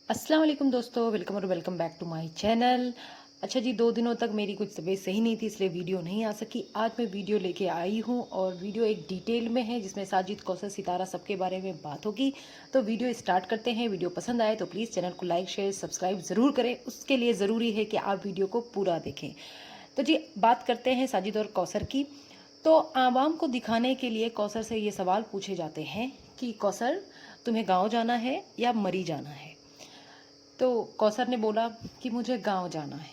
अस्सलाम वालेकुम दोस्तों, वेलकम और welcome back to my channel. अच्छा जी, 2 दिनों तक मेरी कुछ तबीयत सही नहीं थी, इसलिए वीडियो नहीं आ सकी। आज मैं वीडियो लेके आई हूँ और वीडियो एक डिटेल में है जिसमें साजिद, कौसर, सितारा सबके बारे में बात होगी। तो वीडियो स्टार्ट करते हैं। वीडियो पसंद आए तो प्लीज़ चैनल को लाइक शेयर सब्सक्राइब ज़रूर करें। उसके लिए ज़रूरी है कि आप वीडियो को पूरा देखें। तो जी, बात करते हैं साजिद और कौसर की। तो आवाम को दिखाने के लिए कौसर से ये सवाल पूछे जाते हैं कि कौसर, तुम्हें गाँव जाना है या मरी जाना है? तो कौसर ने बोला कि मुझे गांव जाना है।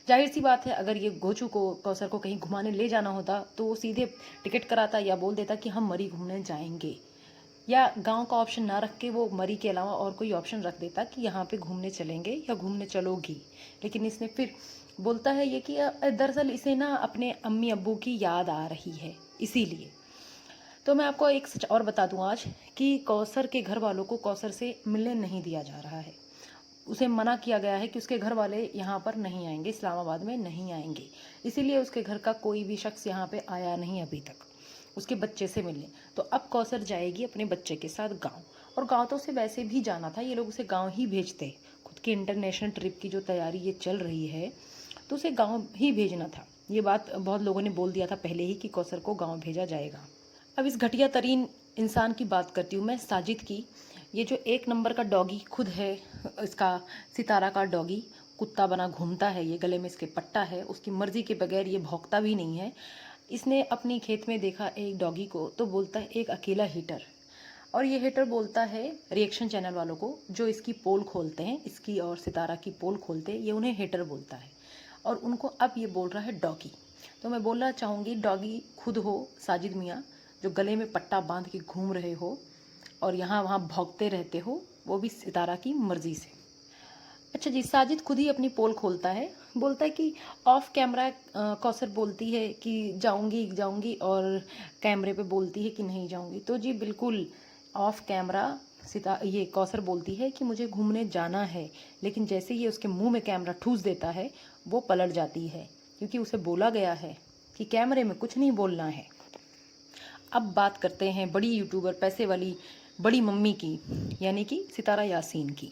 जाहिर सी बात है, अगर ये गोचू को कौसर को कहीं घुमाने ले जाना होता तो वो सीधे टिकट कराता या बोल देता कि हम मरी घूमने जाएंगे, या गांव का ऑप्शन ना रख के वो मरी के अलावा और कोई ऑप्शन रख देता कि यहाँ पे घूमने चलेंगे या घूमने चलोगी। लेकिन इसने फिर बोलता है ये कि दरअसल इसे ना अपने अम्मी अब्बू की याद आ रही है, इसीलिए। तो मैं आपको एक सच और बता दूं आज, कि कौसर के घर वालों को कौसर से मिलने नहीं दिया जा रहा है। उसे मना किया गया है कि उसके घर वाले यहाँ पर नहीं आएंगे, इस्लामाबाद में नहीं आएंगे। इसीलिए उसके घर का कोई भी शख्स यहाँ पे आया नहीं अभी तक उसके बच्चे से मिलने। तो अब कौसर जाएगी अपने बच्चे के साथ गांव, और गांव तो उसे वैसे भी जाना था, ये लोग उसे गांव ही भेजते। खुद की इंटरनेशनल ट्रिप की जो तैयारी ये चल रही है, तो उसे गांव ही भेजना था। ये बात बहुत लोगों ने बोल दिया था पहले ही कि कौसर को गांव भेजा जाएगा। अब इस घटिया तरीन इंसान की बात करती हूँ मैं, साजिद की। ये जो एक नंबर का डॉगी खुद है, इसका सितारा का डॉगी कुत्ता बना घूमता है, ये गले में इसके पट्टा है, उसकी मर्जी के बगैर ये भौंकता भी नहीं है। इसने अपनी खेत में देखा एक डॉगी को तो बोलता है एक अकेला हीटर। और ये हीटर बोलता है रिएक्शन चैनल वालों को, जो इसकी पोल खोलते हैं, इसकी और सितारा की पोल खोलते हैं, ये उन्हें हीटर बोलता है। और उनको अब ये बोल रहा है डॉगी। तो मैं बोलना चाहूँगी, डॉगी खुद हो साजिद मियाँ, जो गले में पट्टा बांध के घूम रहे हो और यहाँ वहाँ भौंकते रहते हो, वो भी सितारा की मर्जी से। अच्छा जी, साजिद खुद ही अपनी पोल खोलता है, बोलता है कि ऑफ कैमरा कौसर बोलती है कि जाऊंगी जाऊंगी, और कैमरे पे बोलती है कि नहीं जाऊंगी। तो जी बिल्कुल, ऑफ कैमरा ये कौसर बोलती है कि मुझे घूमने जाना है, लेकिन जैसे ही उसके मुंह में कैमरा ठूस देता है, वो पलट जाती है, क्योंकि उसे बोला गया है कि कैमरे में कुछ नहीं बोलना है। अब बात करते हैं बड़ी यूट्यूबर, पैसे वाली बड़ी मम्मी की, यानी कि सितारा यासीन की।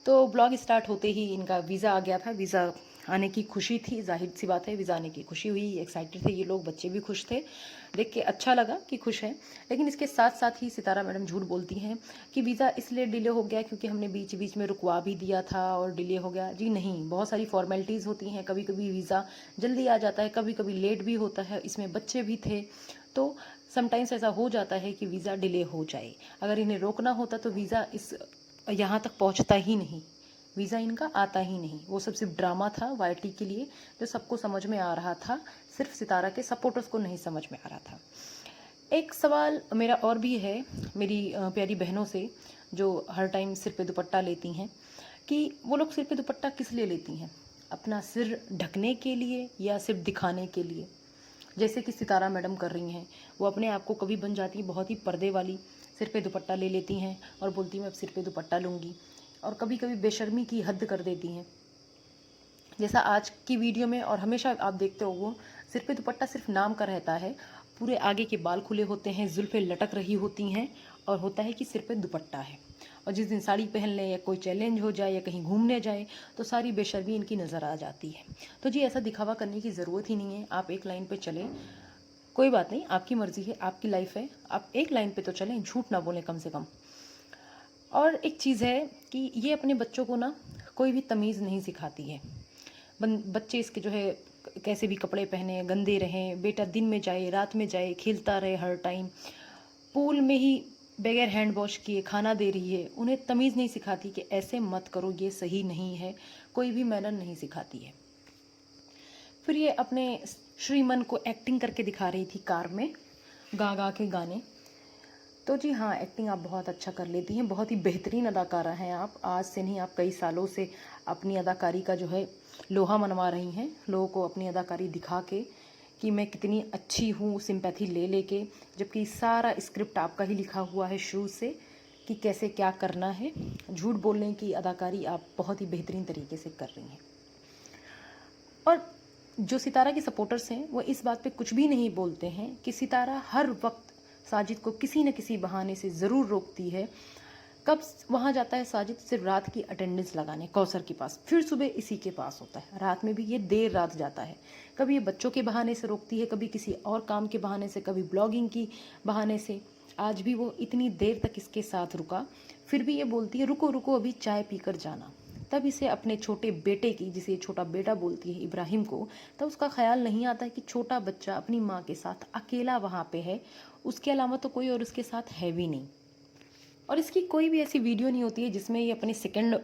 तो ब्लॉग स्टार्ट होते ही इनका वीज़ा आ गया था। वीज़ा आने की खुशी थी, जाहिर सी बात है, वीज़ा आने की खुशी हुई, एक्साइटेड थे ये लोग, बच्चे भी खुश थे, देख के अच्छा लगा कि खुश हैं। लेकिन इसके साथ साथ ही सितारा मैडम झूठ बोलती हैं कि वीज़ा इसलिए डिले हो गया क्योंकि हमने बीच बीच में रुकवा भी दिया था और डिले हो गया। जी नहीं, बहुत सारी फॉर्मेलिटीज़ होती हैं, कभी कभी वीज़ा जल्दी आ जाता है, कभी कभी लेट भी होता है, इसमें बच्चे भी थे। तो समटाइम्स ऐसा हो जाता है कि वीज़ा डिले हो जाए। अगर इन्हें रोकना होता तो वीज़ा इस यहाँ तक पहुँचता ही नहीं, वीज़ा इनका आता ही नहीं। वो सब सिर्फ ड्रामा था वाईटी के लिए, जो सबको समझ में आ रहा था, सिर्फ सितारा के सपोर्टर्स को नहीं समझ में आ रहा था। एक सवाल मेरा और भी है मेरी प्यारी बहनों से, जो हर टाइम सिर पे दुपट्टा लेती हैं, कि वो लोग सिर पे दुपट्टा किस लिए लेती हैं? अपना सिर ढकने के लिए या सिर्फ दिखाने के लिए? जैसे कि सितारा मैडम कर रही हैं, वो अपने आप को कभी बन जाती हैं बहुत ही पर्दे वाली, सिर पे दुपट्टा ले लेती हैं और बोलती मैं अब सिर पे दुपट्टा लूँगी, और कभी कभी बेशर्मी की हद कर देती हैं, जैसा आज की वीडियो में। और हमेशा आप देखते हो वो सिर पे दुपट्टा सिर्फ नाम का रहता है, पूरे आगे के बाल खुले होते हैं, जुल्फ़ें लटक रही होती हैं, और होता है कि सिर पे दुपट्टा है। और जिस दिन साड़ी पहन लें या कोई चैलेंज हो जाए या कहीं घूमने जाए, तो सारी बेशर्मी इनकी नज़र आ जाती है। तो जी, ऐसा दिखावा करने की ज़रूरत ही नहीं है, आप एक लाइन पे चलें, कोई बात नहीं, आपकी मर्ज़ी है, आपकी लाइफ है, आप एक लाइन पे तो चलें, झूठ ना बोलें कम से कम। और एक चीज़ है कि ये अपने बच्चों को ना कोई भी तमीज़ नहीं सिखाती है। बच्चे इसके जो है कैसे भी कपड़े पहने, गंदे रहें, बेटा दिन में जाए रात में जाए, खेलता रहे हर टाइम, पूल में ही बगैर हैंड वॉश किए खाना दे रही है, उन्हें तमीज़ नहीं सिखाती कि ऐसे मत करो, ये सही नहीं है, कोई भी मैनर नहीं सिखाती है। फिर ये अपने श्रीमन को एक्टिंग करके दिखा रही थी कार में, गा गा के गाने। तो जी हाँ, एक्टिंग आप बहुत अच्छा कर लेती हैं, बहुत ही बेहतरीन अदाकारा हैं आप। आज से नहीं, आप कई सालों से अपनी अदाकारी का जो है लोहा मनवा रही हैं, लोगों को अपनी अदाकारी दिखा के कि मैं कितनी अच्छी हूँ, सिंपैथी ले लेके, जबकि सारा स्क्रिप्ट आपका ही लिखा हुआ है शुरू से कि कैसे क्या करना है। झूठ बोलने की अदाकारी आप बहुत ही बेहतरीन तरीके से कर रही हैं। और जो सितारा के सपोर्टर्स हैं, वो इस बात पे कुछ भी नहीं बोलते हैं कि सितारा हर वक्त साजिद को किसी न किसी बहाने से ज़रूर रोकती है कब वहाँ जाता है साजिद? सिर्फ रात की अटेंडेंस लगाने कौसर के पास, फिर सुबह इसी के पास होता है। रात में भी ये देर रात जाता है। कभी ये बच्चों के बहाने से रोकती है, कभी किसी और काम के बहाने से, कभी ब्लॉगिंग की बहाने से। आज भी वो इतनी देर तक इसके साथ रुका, फिर भी ये बोलती है रुको रुको अभी चाय पीकर जाना। तब इसे अपने छोटे बेटे की, जिसे छोटा बेटा बोलती है इब्राहिम को, तब उसका ख्याल नहीं आता है कि छोटा बच्चा अपनी माँ के साथ अकेला वहाँ पे है, उसके अलावा तो कोई और उसके साथ है भी नहीं। और इसकी कोई भी ऐसी वीडियो नहीं होती है जिसमें ये अपनी सेकंड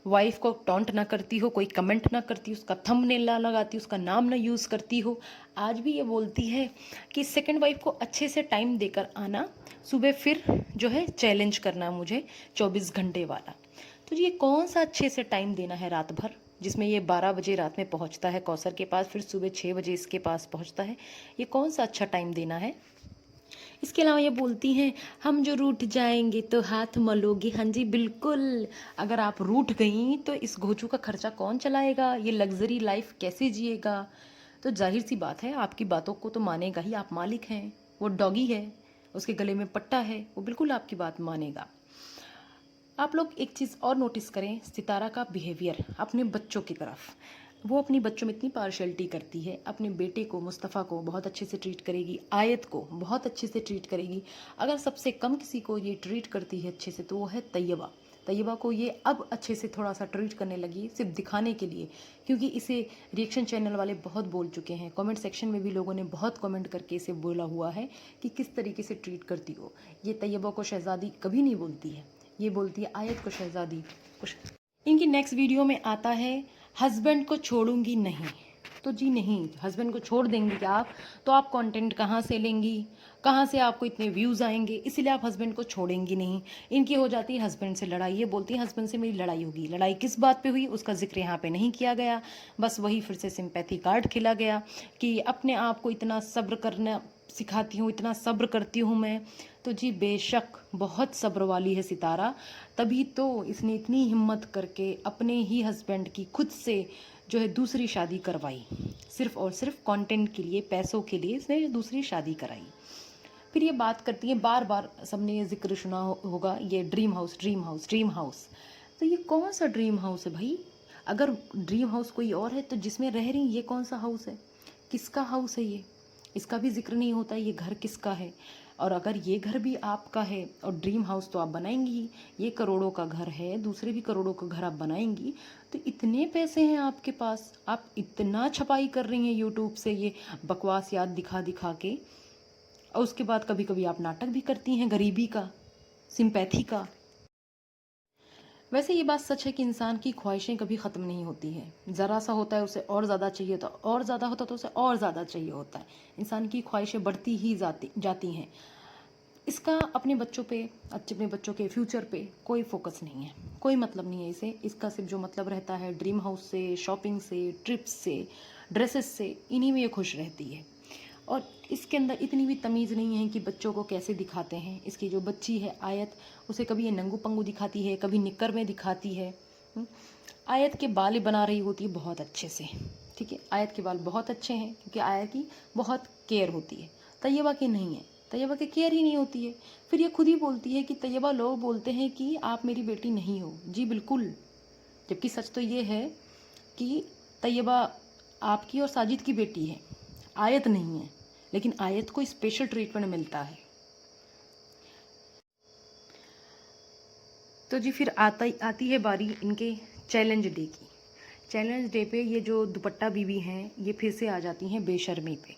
वाइफ को टॉन्ट ना करती हो, कोई कमेंट ना करती, उसका थंबनेल ना लगाती, उसका नाम ना यूज़ करती हो। आज भी ये बोलती है कि सेकंड वाइफ को अच्छे से टाइम देकर आना, सुबह फिर जो है चैलेंज करना मुझे 24 घंटे वाला। तो ये कौन सा अच्छे से टाइम देना है रात भर, जिसमें ये 12 बजे रात में पहुंचता है कौसर के पास, फिर सुबह 6 बजे इसके पास पहुंचता है। ये कौन सा अच्छा टाइम देना है? इसके अलावा ये बोलती हैं हम जो रूठ जाएंगे तो हाथ मलोगे। हाँ जी बिल्कुल, अगर आप रूठ गई तो इस घोचू का खर्चा कौन चलाएगा? ये लग्जरी लाइफ कैसे जिएगा? तो जाहिर सी बात है आपकी बातों को तो मानेगा ही, आप मालिक हैं, वो डॉगी है, उसके गले में पट्टा है, वो बिल्कुल आपकी बात मानेगा। आप लोग एक चीज़ और नोटिस करें, सितारा का बिहेवियर अपने बच्चों की तरफ। वो अपनी बच्चों में इतनी पार्शलिटी करती है। अपने बेटे को, मुस्तफ़ा को बहुत अच्छे से ट्रीट करेगी, आयत को बहुत अच्छे से ट्रीट करेगी। अगर सबसे कम किसी को ये ट्रीट करती है अच्छे से तो वो है तैयबा। तैयबा को ये अब अच्छे से थोड़ा सा ट्रीट करने लगी, सिर्फ दिखाने के लिए, क्योंकि इसे रिएक्शन चैनल वाले बहुत बोल चुके हैं। कमेंट सेक्शन में भी लोगों ने बहुत कमेंट करके इसे बोला हुआ है कि किस तरीके से ट्रीट करती हो। ये तैयबा को शहज़ादी कभी नहीं बोलती है, ये बोलती है आयत को शहज़ादी। इनकी नेक्स्ट वीडियो में आता है हस्बैंड को छोड़ूंगी नहीं। तो जी नहीं, हस्बैंड को छोड़ देंगी क्या आप? तो आप कंटेंट कहाँ से लेंगी, कहाँ से आपको इतने व्यूज़ आएंगे? इसीलिए आप हस्बैंड को छोड़ेंगी नहीं। इनकी हो जाती है हस्बैंड से लड़ाई, ये बोलती है हस्बैंड से मेरी लड़ाई होगी। लड़ाई किस बात पे हुई उसका जिक्र यहाँ पे नहीं किया गया, बस वही फिर से सिंपैथी कार्ड खिला गया कि अपने आप को इतना सब्र करना सिखाती हूँ, इतना सब्र करती हूँ मैं। तो जी बेशक बहुत सब्र वाली है सितारा, तभी तो इसने इतनी हिम्मत करके अपने ही हस्बैंड की खुद से जो है दूसरी शादी करवाई। सिर्फ और सिर्फ कंटेंट के लिए, पैसों के लिए इसने दूसरी शादी कराई। फिर ये बात करती है, बार बार सबने ये जिक्र सुना होगा, ये dream house dream house dream house. तो ये कौन सा ड्रीम हाउस है भाई? अगर ड्रीम हाउस कोई और है तो जिसमें रह रही ये कौन सा हाउस है? किसका हाउस है ये? इसका भी जिक्र नहीं होता ये घर किसका है। और अगर ये घर भी आपका है और ड्रीम हाउस तो आप बनाएंगी ही, ये करोड़ों का घर है, दूसरे भी करोड़ों का घर आप बनाएंगी, तो इतने पैसे हैं आपके पास, आप इतना छपाई कर रही हैं यूट्यूब से ये बकवास याद दिखा दिखा के, और उसके बाद कभी कभी आप नाटक भी करती हैं गरीबी का, सिंपैथी का। वैसे ये बात सच है कि इंसान की ख्वाहिशें कभी ख़त्म नहीं होती हैं। ज़रा सा होता है उसे और ज़्यादा चाहिए होता है, और ज़्यादा होता तो उसे और ज़्यादा चाहिए होता है। इंसान की ख्वाहिशें बढ़ती ही जाती हैं। इसका अपने बच्चों पे, अपने बच्चों के फ्यूचर पे कोई फोकस नहीं है, कोई मतलब नहीं है इसे। इसका सिर्फ जो मतलब रहता है ड्रीम हाउस से, शॉपिंग से, ट्रिप्स से, ड्रेसेस से, इन्हीं में ये खुश रहती है। और इसके अंदर इतनी भी तमीज़ नहीं है कि बच्चों को कैसे दिखाते हैं। इसकी जो बच्ची है आयत, उसे कभी ये नंगू पंगू दिखाती है, कभी निक्कर में दिखाती है। आयत के बाल बना रही होती है बहुत अच्छे से, ठीक है, आयत के बाल बहुत अच्छे हैं क्योंकि आयत की बहुत केयर होती है। तैयबा की नहीं है, तैयबा की केयर ही नहीं होती है। फिर ये खुद ही बोलती है कि तैयबा, लोग बोलते हैं कि आप मेरी बेटी नहीं हो। जी बिल्कुल, जबकि सच तो ये है कि तैयबा आपकी और साजिद की बेटी है, आयत नहीं है। लेकिन आयत को स्पेशल ट्रीटमेंट मिलता है। तो जी फिर आती है बारी इनके चैलेंज डे की। चैलेंज डे पे ये जो दुपट्टा बीवी हैं ये फिर से आ जाती हैं बेशर्मी पे।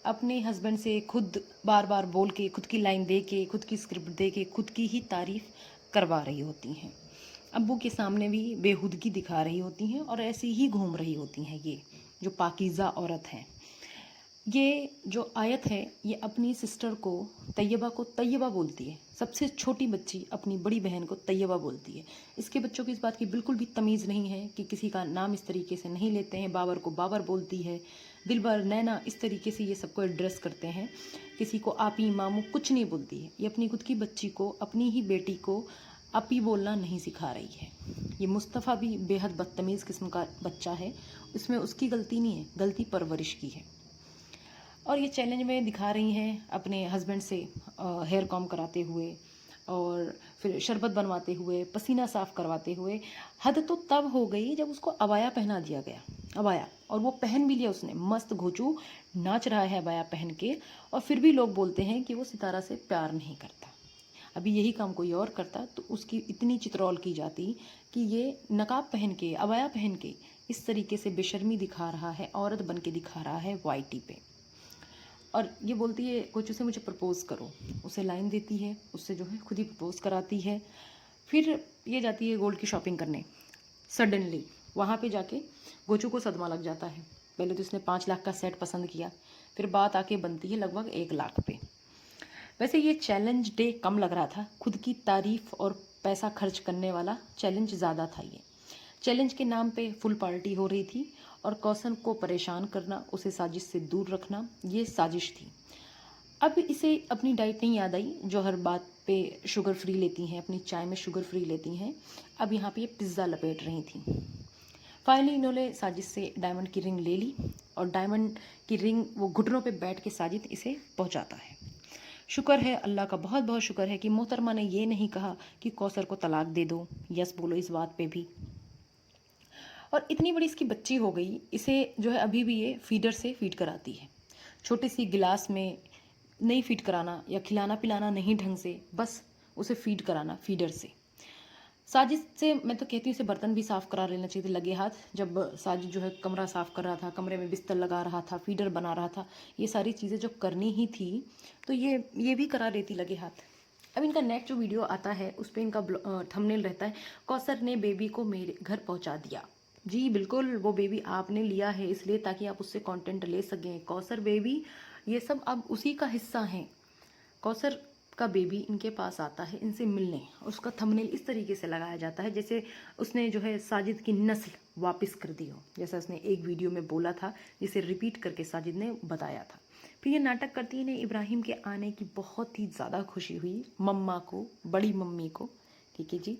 अपने हस्बैंड से खुद बार बार बोल के, खुद की लाइन दे के, खुद की स्क्रिप्ट दे के, खुद की ही तारीफ करवा रही होती हैं। अब्बू के सामने भी बेहुदगी दिखा रही होती हैं और ऐसी ही घूम रही होती हैं ये जो पाकीज़ा औरत हैं। ये जो आयत है ये अपनी सिस्टर को, तैयबा को तैयबा बोलती है। सबसे छोटी बच्ची अपनी बड़ी बहन को तैयबा बोलती है। इसके बच्चों की इस बात की बिल्कुल भी तमीज़ नहीं है कि किसी का नाम इस तरीके से नहीं लेते हैं। बाबर को बाबर बोलती है, दिलबर, नैना, इस तरीके से ये सबको एड्रेस करते हैं। किसी को आपी, मामू कुछ नहीं बोलती है। ये अपनी खुद की बच्ची को, अपनी ही बेटी को आपी बोलना नहीं सिखा रही है। ये मुस्तफ़ा भी बेहद बदतमीज़ किस्म का बच्चा है, इसमें उसकी गलती नहीं है, गलती परवरिश की है। और ये चैलेंज में दिखा रही हैं अपने हस्बैंड से हेयर कॉम कराते हुए और फिर शरबत बनवाते हुए, पसीना साफ करवाते हुए। हद तो तब हो गई जब उसको अबाया पहना दिया गया, अबाया, और वो पहन भी लिया उसने, मस्त घोचू नाच रहा है अबाया पहन के, और फिर भी लोग बोलते हैं कि वो सितारा से प्यार नहीं करता। अभी यही काम कोई और करता तो उसकी इतनी चित्रौल की जाती कि ये नकाब पहन के, अबाया पहन के इस तरीके से बेशर्मी दिखा रहा है, औरत बन के दिखा रहा है वाईटी पे। और ये बोलती है कुछ उसे मुझे प्रपोज़ करो, उसे लाइन देती है, उससे जो है खुद ही प्रपोज़ कराती है। फिर ये जाती है गोल्ड की शॉपिंग करने। सडनली वहाँ पे जाके गोचू को सदमा लग जाता है। पहले तो उसने 5 लाख का सेट पसंद किया, फिर बात आके बनती है लगभग 1 लाख पे। वैसे ये चैलेंज डे कम लग रहा था, खुद की तारीफ और पैसा खर्च करने वाला चैलेंज ज़्यादा था। ये चैलेंज के नाम पे फुल पार्टी हो रही थी और कौशन को परेशान करना, उसे साजिश से दूर रखना, ये साजिश थी। अब इसे अपनी डाइट नहीं याद आई जो हर बात पे शुगर फ्री लेती हैं, अपनी चाय में शुगर फ्री लेती हैं। अब यहाँ पे ये पिज़्ज़ा लपेट रही थी। फाइनली इन्होंने साजिद से डायमंड की रिंग ले ली और डायमंड की रिंग वो घुटनों पे बैठ के साजिद इसे पहुंचाता है। शुक्र है, अल्लाह का बहुत बहुत शुक्र है कि मोहतरमा ने ये नहीं कहा कि कौसर को तलाक दे दो, यस बोलो इस बात पे भी। और इतनी बड़ी इसकी बच्ची हो गई, इसे जो है अभी भी ये फीडर से फीड कराती है। छोटी सी गिलास में नहीं फीड कराना या खिलाना पिलाना नहीं ढंग से, बस उसे फीड कराना फीडर से। साजिद से मैं तो कहती हूँ इसे बर्तन भी साफ़ करा लेना चाहिए थे लगे हाथ। जब साजिद जो है कमरा साफ़ कर रहा था, कमरे में बिस्तर लगा रहा था, फीडर बना रहा था, ये सारी चीज़ें जो करनी ही थी तो ये भी करा लेती लगे हाथ। अब इनका नेक्स्ट जो वीडियो आता है उस पर इनका थंबनेल रहता है, कौसर ने बेबी को मेरे घर पहुँचा दिया। जी बिल्कुल, वो बेबी आपने लिया है इसलिए ताकि आप उससे कंटेंट ले सकें। कौसर बेबी ये सब अब उसी का हिस्सा हैं। कौसर का बेबी इनके पास आता है इनसे मिलने, उसका थंबनेल इस तरीके से लगाया जाता है जैसे उसने जो है साजिद की नस्ल वापस कर दी हो, जैसा उसने एक वीडियो में बोला था, जिसे रिपीट करके साजिद ने बताया था। फिर ये नाटक करती है। इन्हें इब्राहिम के आने की बहुत ही ज़्यादा खुशी हुई, मम्मा को, बड़ी मम्मी को, ठीक है जी।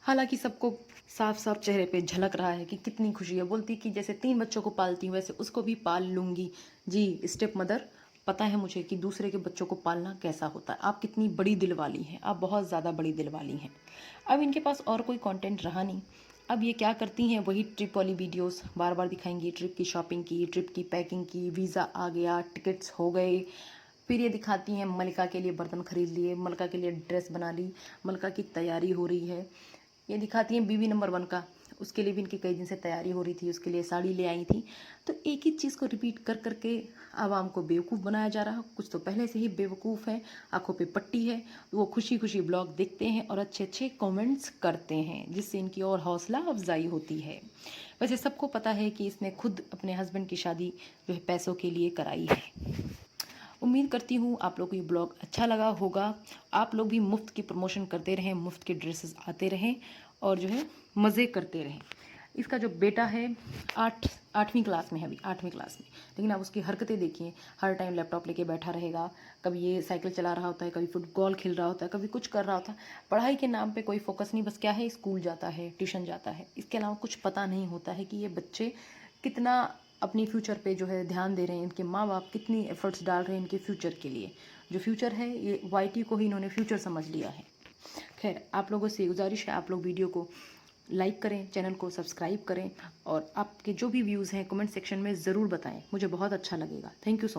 हालांकि सबको साफ साफ चेहरे पे झलक रहा है कि कितनी खुशी है। बोलती कि जैसे 3 बच्चों को पालती हूँ वैसे उसको भी पाल लूँगी। जी स्टेप मदर, पता है मुझे कि दूसरे के बच्चों को पालना कैसा होता है। आप कितनी बड़ी दिल वाली हैं, आप बहुत ज़्यादा बड़ी दिल वाली हैं। अब इनके पास और कोई कंटेंट रहा नहीं। अब ये क्या करती हैं, वही ट्रिप वाली वीडियोस बार बार दिखाएंगी। ट्रिप की शॉपिंग की, ट्रिप की पैकिंग की, वीज़ा आ गया, टिकट्स हो गए। फिर ये दिखाती हैं मलिका के लिए बर्तन खरीद लिए, मलिका के लिए ड्रेस बना ली, मलिका की तैयारी हो रही है। ये दिखाती हैं बीवी नंबर 1 का, उसके लिए भी इनकी कई दिन से तैयारी हो रही थी, उसके लिए साड़ी ले आई थी। तो एक ही चीज़ को रिपीट कर करके आवाम को बेवकूफ़ बनाया जा रहा है। कुछ तो पहले से ही बेवकूफ़ है, आंखों पे पट्टी है, वो खुशी खुशी ब्लॉग देखते हैं और अच्छे अच्छे कमेंट्स करते हैं, जिससे इनकी और हौसला अफजाई होती है। वैसे सबको पता है कि इसने खुद अपने हस्बैंड की शादी जो है पैसों के लिए कराई है। उम्मीद करती हूँ आप लोग को ये ब्लॉग अच्छा लगा होगा। आप लोग भी मुफ्त की प्रमोशन करते रहें, मुफ्त के ड्रेसेस आते रहें और जो है मज़े करते रहें। इसका जो बेटा है 8वीं क्लास में है, अभी 8वीं क्लास में, लेकिन आप उसकी हरकतें देखिए। हर टाइम लैपटॉप लेके बैठा रहेगा, कभी ये साइकिल चला रहा होता है, कभी फुटबॉल खेल रहा होता है, कभी कुछ कर रहा होता है। पढ़ाई के नाम पे कोई फोकस नहीं, बस क्या है स्कूल जाता है, ट्यूशन जाता है, इसके अलावा कुछ पता नहीं होता है कि ये बच्चे कितना अपनी फ्यूचर पे जो है ध्यान दे रहे हैं, इनके माँ बाप कितनी एफर्ट्स डाल रहे हैं इनके फ्यूचर के लिए। जो फ्यूचर है ये वाईटी को ही इन्होंने फ्यूचर समझ लिया है। खैर, आप लोगों से गुजारिश है, आप लोग वीडियो को लाइक करें, चैनल को सब्सक्राइब करें और आपके जो भी व्यूज़ हैं कमेंट सेक्शन में ज़रूर बताएं, मुझे बहुत अच्छा लगेगा। Thank you so much.